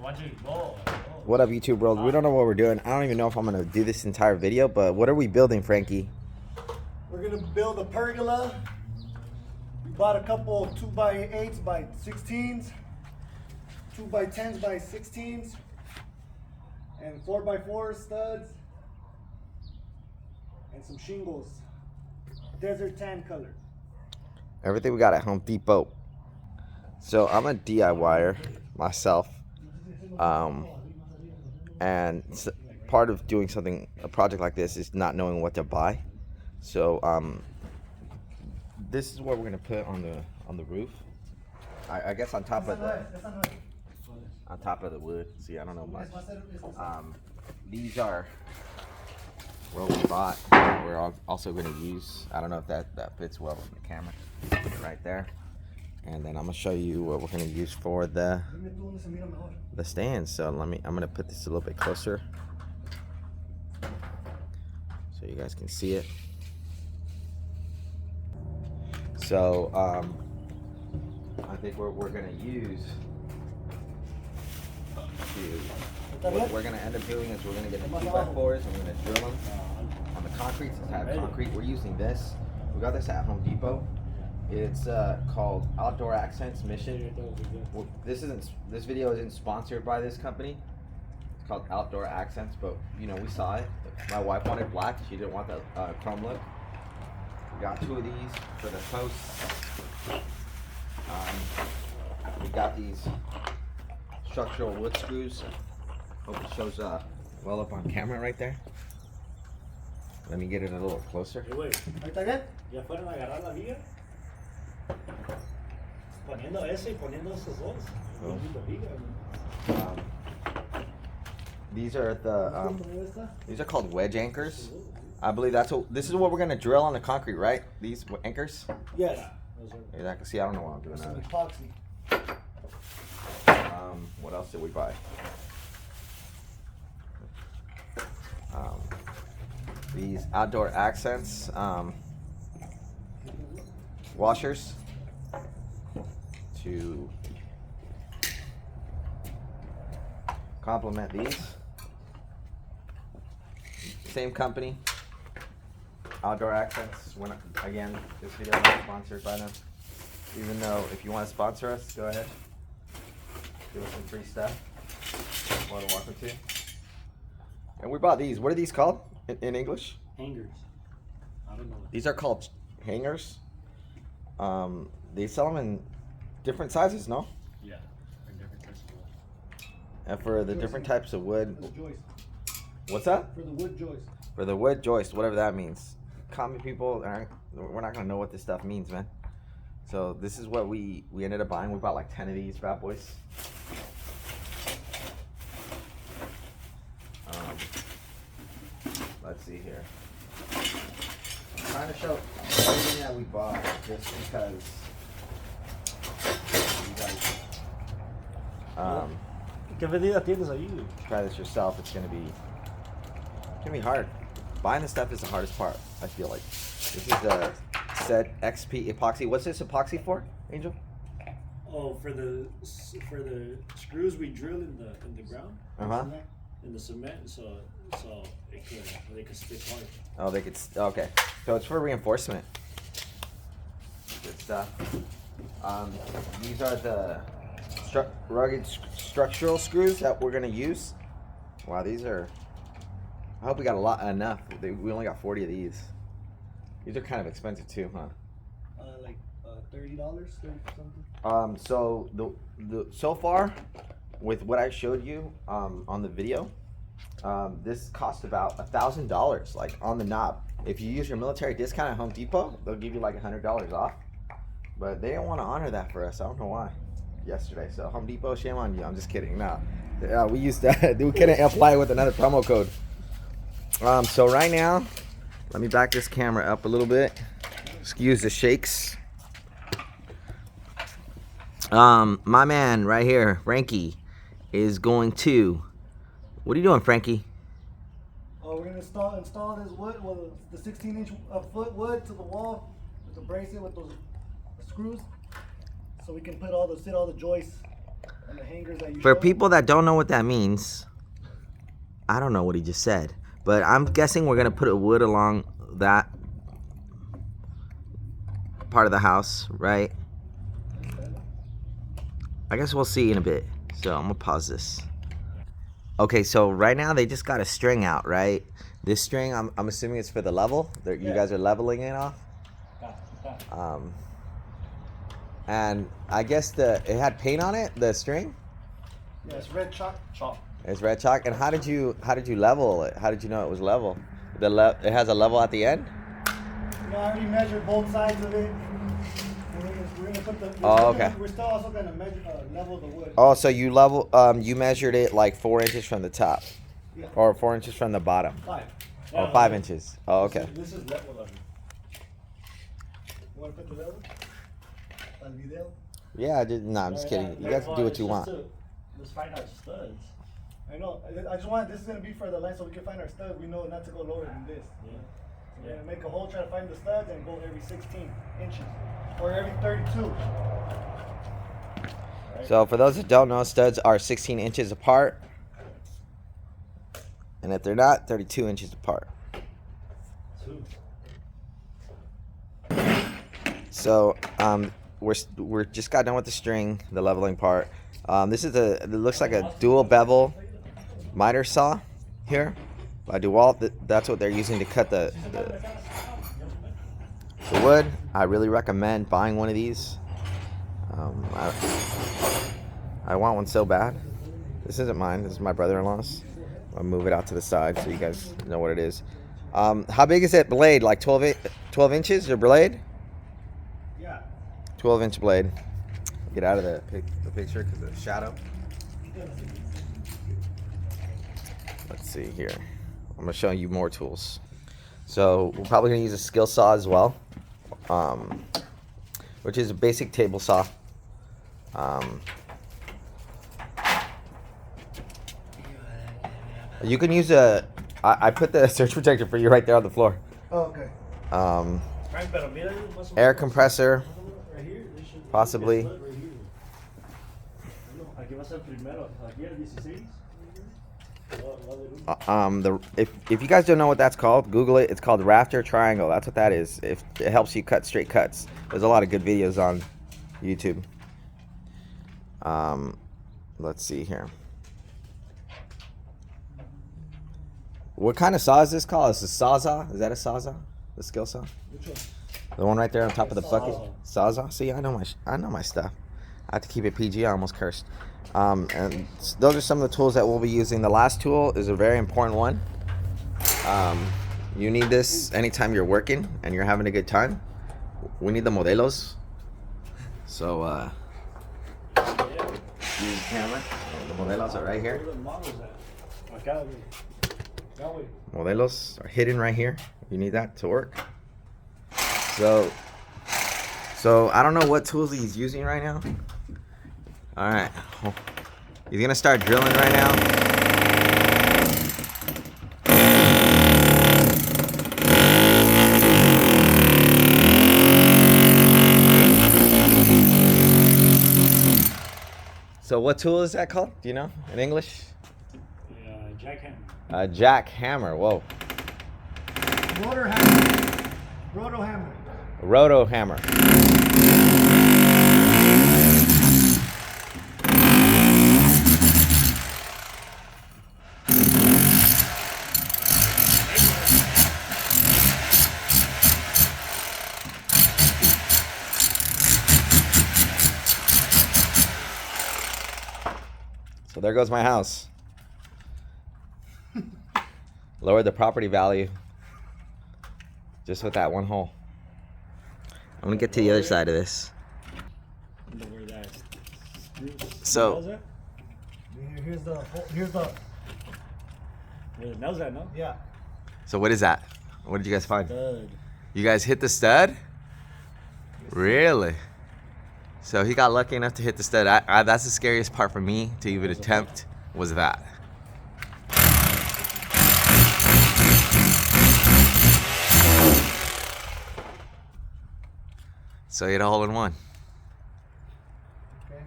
What up, YouTube world? We don't know what we're doing. I don't even know if I'm gonna do this entire video, but what are we building, Frankie? We're gonna build a pergola. We bought a couple 2x8s by 16s, 2x10s by 16s, and 4x4 studs, and some shingles, desert tan color. Everything we got at Home Depot. So I'm a DIYer myself, and part of doing a project like this is not knowing what to buy. So this is what we're gonna put on the roof. I guess on top of the wood. See, I don't know much. These are what we bought. We're also gonna use. I don't know if that fits well in the camera. Right there. And then I'm gonna show you what we're gonna use for the stands. So I'm gonna put this a little bit closer so you guys can see it. So I think we're gonna use what we're gonna end up doing is we're gonna get the 2x4s and we're gonna drill them on the concrete. Since I have concrete, we're using this. We got this at Home Depot. It's called Outdoor Accents Mission. This video isn't sponsored by this company. It's called Outdoor Accents, but you know, we saw it. My wife wanted black. She didn't want the chrome look. We got 2 of these for the posts. We got these structural wood screws. Hope it shows well up on camera right there. Let me get it a little closer. ¿Ya fueron a agarrar la viga? Poniendo ese y poniendo esos dos. These are these are called wedge anchors. I believe this is what we're gonna drill on the concrete, right? These anchors? Yes. Yeah, I can see. I don't know what I'm doing now. Epoxy. What else did we buy? These outdoor accents washers to complement these. Same company, Outdoor Accents. Again, this video is not sponsored by them. Even though if you want to sponsor us, go ahead. Give us some free stuff. More than welcome to. And we bought these. What are these called in English? Hangers. I don't know. These are called hangers. They sell them in different sizes, no? Yeah, for different types of wood. And for the different types of wood. For the joist. What's that? For the wood joist. For the wood joist, whatever that means. Common people, we're not gonna know what this stuff means, man. So this is what we ended up buying. We bought like 10 of these bad boys. Let's see here. I'm trying to show everything that we bought just because you guys ¿Qué medida tienes ahí? try this yourself. It's gonna be hard. Buying this stuff is the hardest part, I feel like. This is the said XP epoxy. What's this epoxy for, Angel? Oh, for the screws we drill in the ground. In the cement, so they can stick hard. Oh, okay. So it's for reinforcement. Good stuff. These are the rugged structural screws that we're gonna use. Wow, these are. I hope we got enough. We only got 40 of these. These are kind of expensive too, huh? Like $30, 30 something. So so far, with what I showed you on the video, this cost about $1,000, like on the knob. If you use your military discount at Home Depot, they'll give you like $100 off. But they didn't want to honor that for us. I don't know why. Yesterday, so Home Depot, shame on you. I'm just kidding. No, we used that. We couldn't apply it with another promo code. So right now, let me back this camera up a little bit. Excuse the shakes. My man right here, Frankie, is going to. What are you doing, Frankie? Oh, we're gonna install this wood, the 16-inch foot wood to the wall with the bracelet with those screws, so we can put sit all the joists And the hangers that you For showed? people that don't know what that means, I don't know what he just said, but I'm guessing we're gonna put a wood along that part of the house, right? I guess we'll see in a bit. So I'm gonna pause this. Okay, so right now they just got a string out, right? This string, I'm assuming it's for the level. You guys are leveling it off. And I guess it had paint on it, the string. Yeah, it's red chalk. It's red chalk. And how did you level it? How did you know it was level? It has a level at the end. You know, I already measured both sides of it. We're gonna put the. Okay. We're still also gonna measure level the wood. Oh, so you you measured it like 4 inches from the top, Yeah. or 4 inches from the bottom. 5. Oh, 5 inches. Oh, okay. This is level of it. You wanna put the level? Al video. Yeah, I'm just kidding. You guys can do what you want. Let's find our studs. I know. I just want this is gonna be for the line so we can find our studs. We know not to go lower than this. Yeah. So we're gonna make a hole, try to find the studs, and go every 16 inches or every 32. So for those that don't know, studs are 16 inches apart, and if they're not, 32 inches apart. So we're just got done with the string, the leveling part. This is it looks like a dual bevel miter saw here by DeWalt. That's what they're using to cut the wood. I really recommend buying one of these. I want one so bad. This isn't mine. This is my brother-in-law's. I'll move it out to the side so you guys know what it is. How big is that blade? Like 12 inches or blade? Yeah. 12-inch blade. Get out of the picture because of the shadow. Let's see here. I'm gonna show you more tools. So we're probably gonna use a skill saw as well, which is a basic table saw. You can use I put the surge protector for you right there on the floor. Oh, okay. Air compressor, Right here, possibly. If you guys don't know what that's called, Google it. It's called rafter triangle. That's what that is. If it helps you cut straight cuts. There's a lot of good videos on YouTube. Let's see here. What kind of saw is this called? Is this a sawzall? Is that a sawzall? The skill saw? Which one? The one right there on top of the bucket. Sawzall. Sawzall. See, I know my stuff. I have to keep it PG. I almost cursed. And those are some of the tools that we'll be using. The last tool is a very important one. You need this anytime you're working and you're having a good time. We need the modelos. So use the camera. The modelos are right here. Where the models at? Acá, güey. That way. Modelos are hidden right here. You need that to work. So I don't know what tools he's using right now. All right, he's gonna start drilling right now. So what tool is that called? Do you know in English? Jackhammer. A jackhammer. Whoa. Rotor hammer. Roto hammer. Roto hammer. So there goes my house. Lowered the property value just with that one hole. I'm gonna get to the other side of this. Where that So Here's the where the nails at, no? yeah. so what is that? What did you guys find? Stud. You guys hit the stud? Really? So he got lucky enough to hit the stud. That's the scariest part for me to even attempt was that. So he had a hole in one. Okay.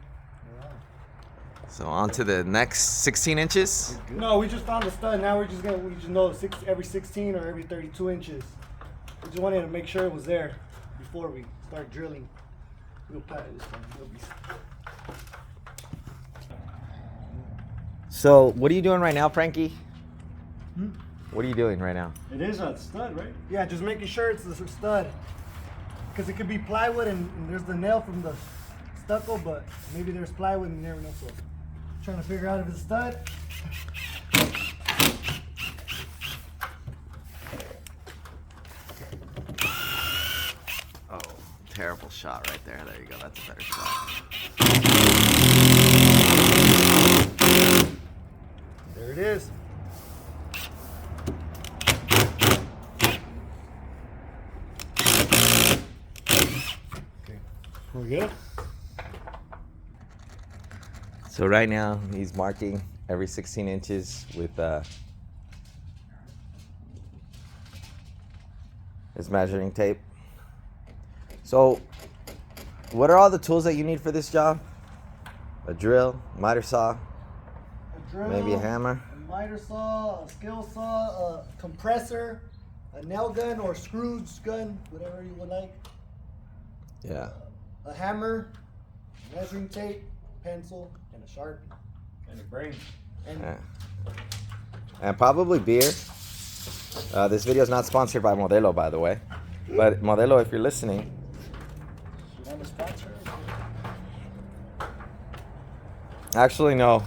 So on to the next 16 inches. No, we just found the stud. Now we just know every 16 or every 32 inches. We just wanted to make sure it was there before we start drilling. We'll pat this one. It'll be... So what are you doing right now, Frankie? Hmm? What are you doing right now? It is a stud, right? Yeah, just making sure it's the stud. Because it could be plywood and there's the nail from the stucco, but maybe there's plywood and you never know. So trying to figure out if it's a stud. Oh, terrible shot right there. There you go. That's a better shot. There it is. Okay, we're good. So right now he's marking every 16 inches with his measuring tape. So what are all the tools that you need for this job? A drill, miter saw, A drill, maybe a hammer. a miter saw, a skill saw, a compressor, a nail gun or screws gun, whatever you would like. Yeah. A hammer, measuring tape, pencil, and a Sharpie. And a brain. And Yeah. And probably beer. This video is not sponsored by Modelo, by the way. But Modelo, if you're listening, You want a sponsor? actually no.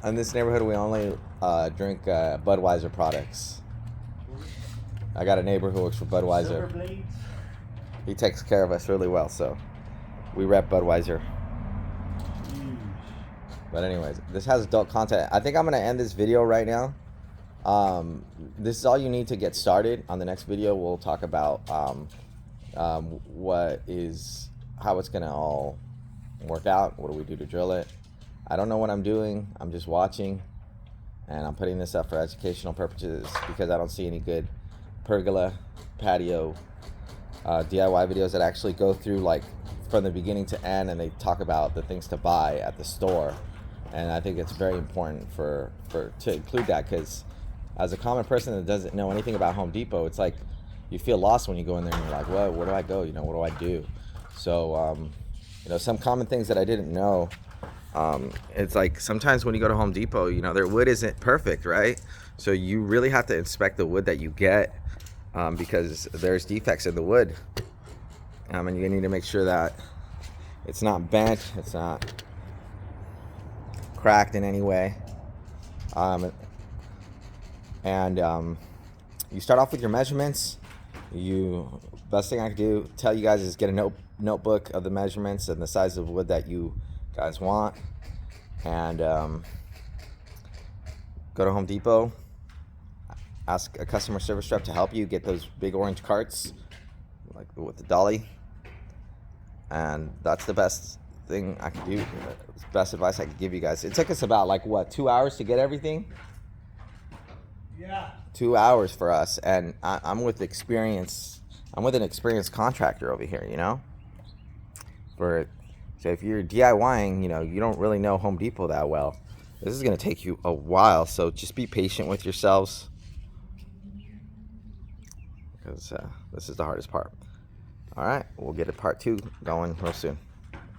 In this neighborhood, we only drink Budweiser products. I got a neighbor who works for Silver Budweiser. blades. He takes care of us really well, so we rep Budweiser. But anyways, this has adult content. I think I'm gonna end this video right now. This is all you need to get started. On the next video, we'll talk about how it's gonna all work out. What do we do to drill it? I don't know what I'm doing. I'm just watching, and I'm putting this up for educational purposes because I don't see any good pergola, patio, DIY videos that actually go through like from the beginning to end, and they talk about the things to buy at the store. And I think it's very important to include that, because as a common person that doesn't know anything about Home Depot, it's like you feel lost when you go in there and you're like, well, where do I go? What do I do? So, some common things that I didn't know. It's like sometimes when you go to Home Depot, their wood isn't perfect, right? So you really have to inspect the wood that you get, because there's defects in the wood. And you need to make sure that it's not bent, it's not cracked in any way. You start off with your measurements. Best thing I can tell you guys is get a notebook of the measurements and the size of wood that you guys want, and go to Home Depot, ask a customer service rep to help you get those big orange carts like with the dolly. And that's the best thing I can do, best advice I could give you guys. It took us about 2 hours to get everything. yeah. 2 hours for us, and I'm with experience. I'm with an experienced contractor over here, So if you're DIYing, you don't really know Home Depot that well. This is going to take you a while, so just be patient with yourselves, because this is the hardest part. All right, we'll get a part 2 going real soon.